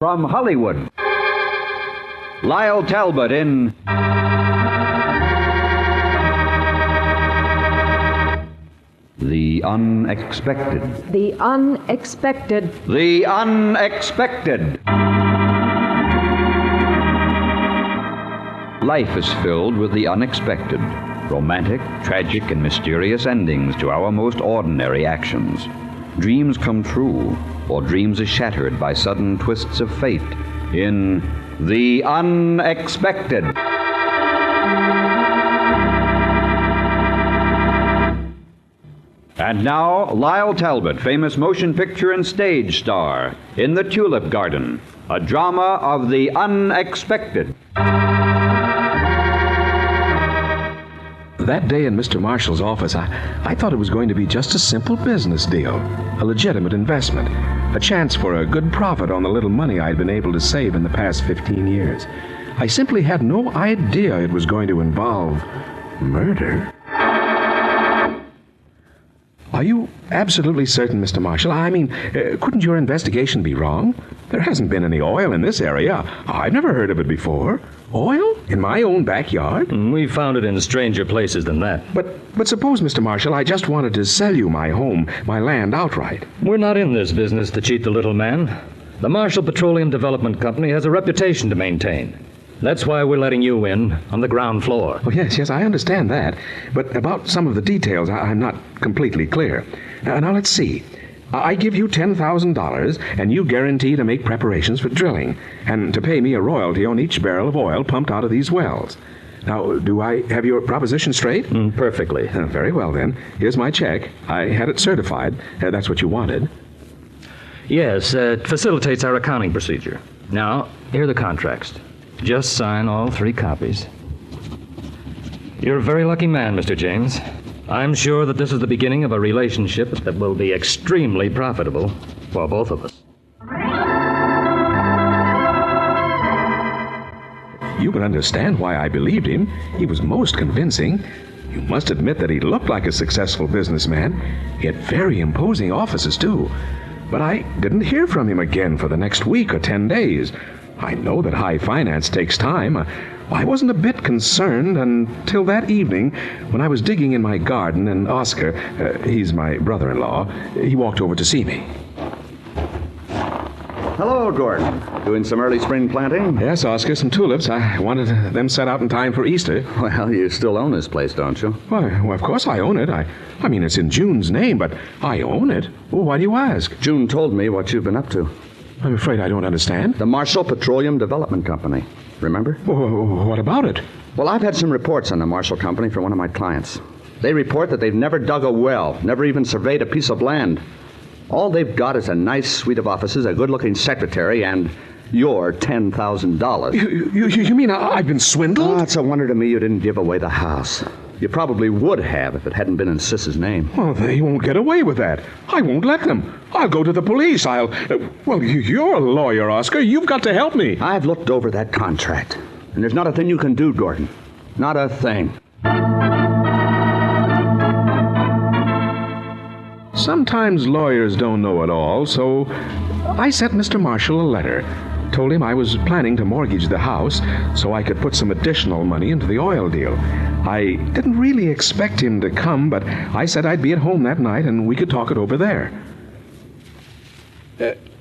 From Hollywood, Lyle Talbot in The Unexpected. The Unexpected. The Unexpected. Life is filled with the unexpected, romantic, tragic, and mysterious endings to our most ordinary actions. Dreams come true, or dreams are shattered by sudden twists of fate in The Unexpected. And now, Lyle Talbot, famous motion picture and stage star, in The Tulip Garden, a drama of the unexpected. That day in Mr. Marshall's office, I thought it was going to be just a simple business deal, a legitimate investment, a chance for a good profit on the little money I'd been able to save in the past 15 years. I simply had no idea it was going to involve murder. Are you absolutely certain, Mr. Marshall? I mean, couldn't your investigation be wrong? There hasn't been any oil in this area. I've never heard of it before. Oil? In my own backyard? We found it in stranger places than that. But suppose, Mr. Marshall, I just wanted to sell you my home, my land outright. We're not in this business to cheat the little man. The Marshall Petroleum Development Company has a reputation to maintain. That's why we're letting you in on the ground floor. Oh, yes, I understand that. But about some of the details, I'm not completely clear. Now, let's see. I give you $10,000, and you guarantee to make preparations for drilling, and to pay me a royalty on each barrel of oil pumped out of these wells. Now, do I have your proposition straight? Perfectly. Very well, then. Here's my check. I had it certified. That's what you wanted. Yes, it facilitates our accounting procedure. Now, here are the contracts. Just sign all 3 copies. You're a very lucky man, Mr. James. I'm sure that this is the beginning of a relationship that will be extremely profitable for both of us. You can understand why I believed him. He was most convincing. You must admit that he looked like a successful businessman. He had very imposing offices, too. But I didn't hear from him again for the next week or 10 days. I know that high finance takes time. I wasn't a bit concerned until that evening when I was digging in my garden and Oscar, he's my brother-in-law, he walked over to see me. Hello, Gordon. Doing some early spring planting? Yes, Oscar, some tulips. I wanted them set out in time for Easter. Well, you still own this place, don't you? Well, of course I own it. I mean, it's in June's name, but I own it. Well, why do you ask? June told me what you've been up to. I'm afraid I don't understand. The Marshall Petroleum Development Company. Remember? What about it? Well, I've had some reports on the Marshall Company from one of my clients. They report that they've never dug a well, never even surveyed a piece of land. All they've got is a nice suite of offices, a good-looking secretary, and your $10,000. You mean I've been swindled? Oh, it's a wonder to me you didn't give away the house. You probably would have if it hadn't been in Sis's name. Well, they won't get away with that. I won't let them. I'll go to the police. Well, you're a lawyer, Oscar. You've got to help me. I've looked over that contract, and there's not a thing you can do, Gordon. Not a thing. Sometimes lawyers don't know it all, so I sent Mr. Marshall a letter. Told him I was planning to mortgage the house so I could put some additional money into the oil deal. I didn't really expect him to come, but I said I'd be at home that night and we could talk it over there.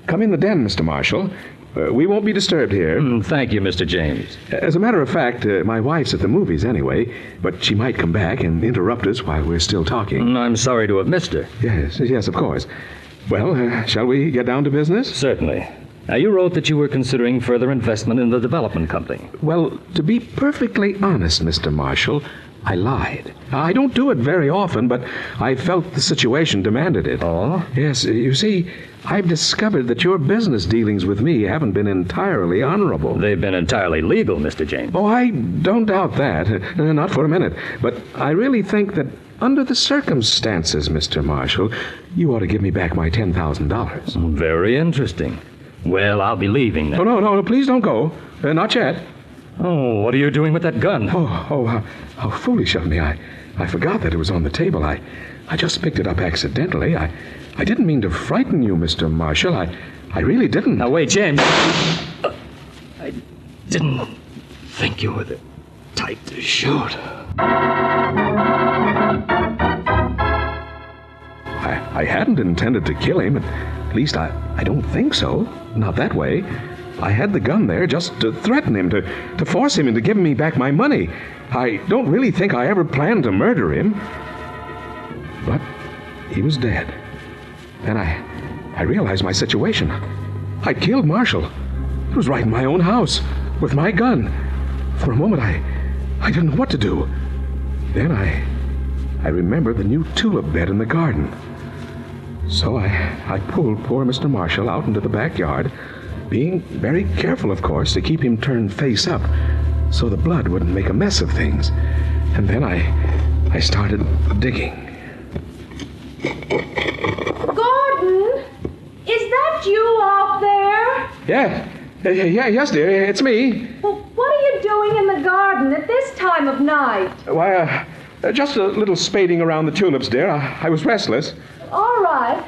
Come in the den, Mr. Marshall. We won't be disturbed here. Thank you, Mr. James. As a matter of fact, my wife's at the movies anyway, but she might come back and interrupt us while we're still talking. I'm sorry to have missed her. Yes, of course. Well, shall we get down to business? Certainly. Now, you wrote that you were considering further investment in the development company. Well, to be perfectly honest, Mr. Marshall, I lied. I don't do it very often, but I felt the situation demanded it. Oh? Yes, you see, I've discovered that your business dealings with me haven't been entirely honorable. They've been entirely legal, Mr. James. Oh, I don't doubt that. Not for a minute. But I really think that under the circumstances, Mr. Marshall, you ought to give me back my $10,000. Very interesting. Well, I'll be leaving then. Oh, no, please don't go. Not yet. Oh, what are you doing with that gun? How foolish of me. I forgot that it was on the table. I just picked it up accidentally. I didn't mean to frighten you, Mr. Marshall. I really didn't. Now, wait, James. I didn't think you were the type to shoot. I hadn't intended to kill him. At least I don't think so. Not that way. I had the gun there just to threaten him, to force him into giving me back my money. I don't really think I ever planned to murder him. But he was dead. And I realized my situation. I'd killed Marshall. It was right in my own house, with my gun. For a moment, I didn't know what to do. Then I remembered the new tulip bed in the garden. So I pulled poor Mr. Marshall out into the backyard, being very careful, of course, to keep him turned face up, so the blood wouldn't make a mess of things. And then I started digging. Gordon, is that you out there? Yes, dear, it's me. Well, what are you doing in the garden at this time of night? Why, just a little spading around the tulips, dear. I was restless. All right.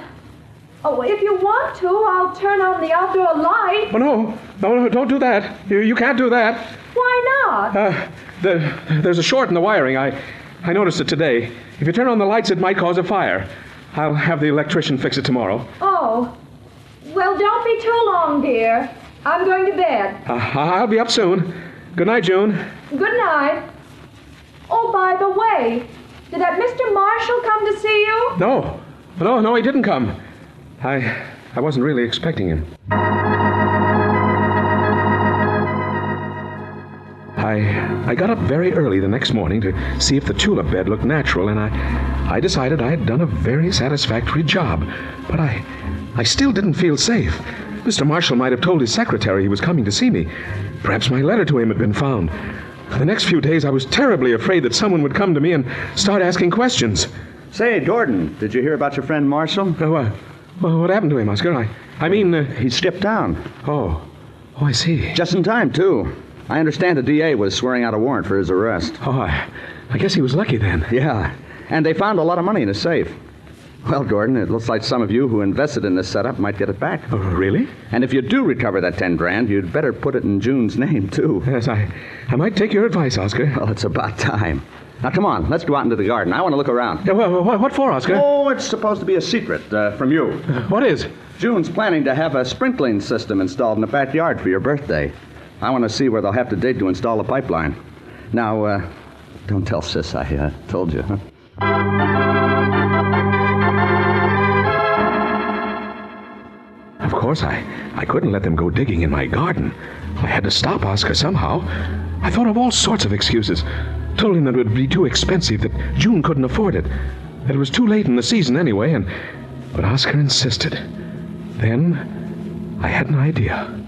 Oh, if you want to, I'll turn on the outdoor light. Oh, no, don't do that. You can't do that. Why not? There's a short in the wiring. I noticed it today. If you turn on the lights, it might cause a fire. I'll have the electrician fix it tomorrow. Oh. Well, don't be too long, dear. I'm going to bed. I'll be up soon. Good night, June. Good night. Oh, by the way, did that Mr. Marshall come to see you? No, he didn't come. I wasn't really expecting him. I got up very early the next morning to see if the tulip bed looked natural, and I decided I had done a very satisfactory job. But I still didn't feel safe. Mr. Marshall might have told his secretary he was coming to see me. Perhaps my letter to him had been found. For the next few days, I was terribly afraid that someone would come to me and start asking questions. Say, Gordon, did you hear about your friend Marshall? What happened to him, Oscar? I mean... He stepped down. Oh, I see. Just in time, too. I understand the DA was swearing out a warrant for his arrest. Oh, I guess he was lucky then. Yeah, and they found a lot of money in his safe. Well, Gordon, it looks like some of you who invested in this setup might get it back. Oh, really? And if you do recover that 10 grand, you'd better put it in June's name, too. Yes, I might take your advice, Oscar. Well, it's about time. Now, come on, let's go out into the garden. I want to look around. Yeah, well, what for, Oscar? Oh, it's supposed to be a secret from you. What is? June's planning to have a sprinkling system installed in the backyard for your birthday. I want to see where they'll have to dig to install the pipeline. Now, don't tell Sis I told you, huh? Of course, I couldn't let them go digging in my garden. I had to stop Oscar somehow. I thought of all sorts of excuses. Told him that it would be too expensive, that June couldn't afford it, that it was too late in the season anyway, but Oscar insisted. Then I had an idea.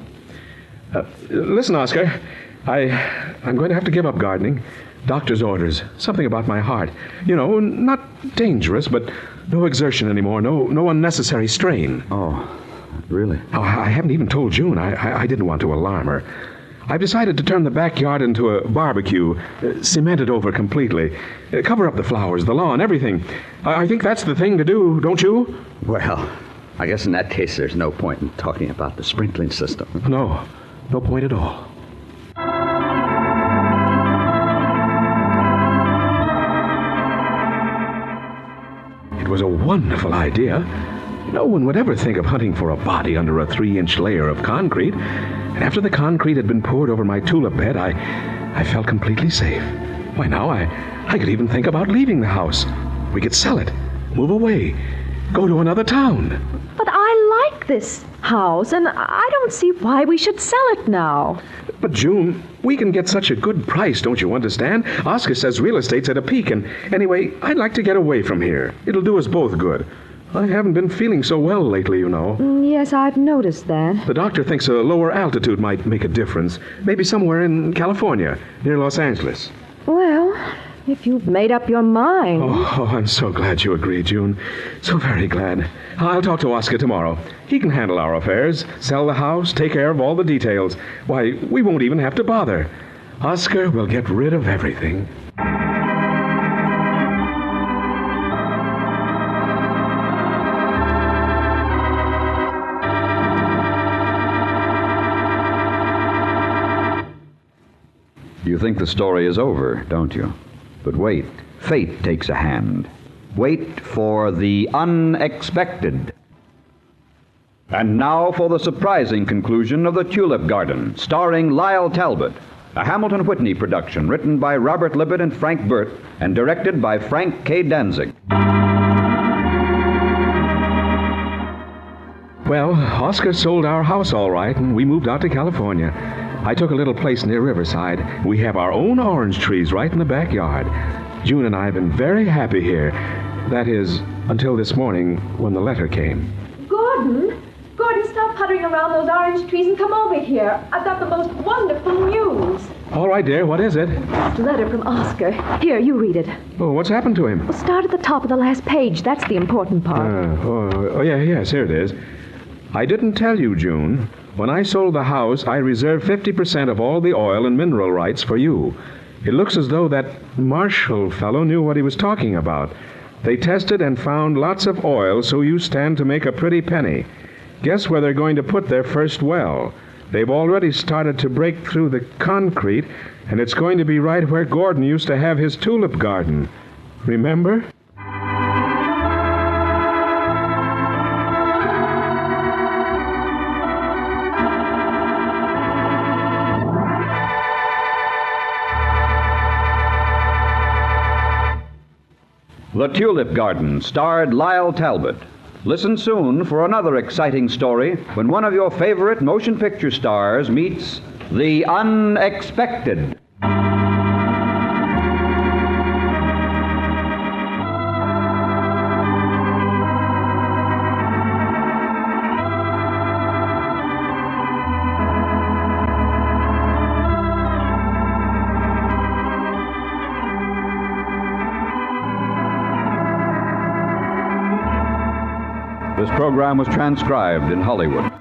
Listen, Oscar, I'm going to have to give up gardening. Doctor's orders. Something about my heart. You know, not dangerous, but no exertion anymore. No unnecessary strain. Oh, really? Oh, I haven't even told June. I didn't want to alarm her. I've decided to turn the backyard into a barbecue, cement it over completely, cover up the flowers, the lawn, everything. I think that's the thing to do, don't you? Well, I guess in that case there's no point in talking about the sprinkling system. No point at all. It was a wonderful idea. No one would ever think of hunting for a body under a 3-inch layer of concrete. And after the concrete had been poured over my tulip bed, I felt completely safe. Why, now I could even think about leaving the house. We could sell it, move away, go to another town. But I like this house, and I don't see why we should sell it now. But, June, we can get such a good price, don't you understand? Oscar says real estate's at a peak, and anyway, I'd like to get away from here. It'll do us both good. I haven't been feeling so well lately, you know. Yes, I've noticed that. The doctor thinks a lower altitude might make a difference. Maybe somewhere in California, near Los Angeles. Well, if you've made up your mind. Oh, I'm so glad you agree, June. So very glad. I'll talk to Oscar tomorrow. He can handle our affairs, sell the house, take care of all the details. Why, we won't even have to bother. Oscar will get rid of everything. You think the story is over, don't you? But wait, fate takes a hand. Wait for the unexpected. And now for the surprising conclusion of The Tulip Garden, starring Lyle Talbot, a Hamilton Whitney production written by Robert Libet and Frank Burt and directed by Frank K. Danzig. Well, Oscar sold our house all right, and we moved out to California. I took a little place near Riverside. We have our own orange trees right in the backyard. June and I have been very happy here. That is, until this morning when the letter came. Gordon, stop puttering around those orange trees and come over here. I've got the most wonderful news. All right, dear, what is it? It's a letter from Oscar. Here, you read it. Oh, what's happened to him? Well, start at the top of the last page. That's the important part. Yes, here it is. I didn't tell you, June. When I sold the house, I reserved 50% of all the oil and mineral rights for you. It looks as though that Marshall fellow knew what he was talking about. They tested and found lots of oil, so you stand to make a pretty penny. Guess where they're going to put their first well? They've already started to break through the concrete, and it's going to be right where Gordon used to have his tulip garden. Remember? The Tulip Garden starred Lyle Talbot. Listen soon for another exciting story when one of your favorite motion picture stars meets the unexpected. This program was transcribed in Hollywood.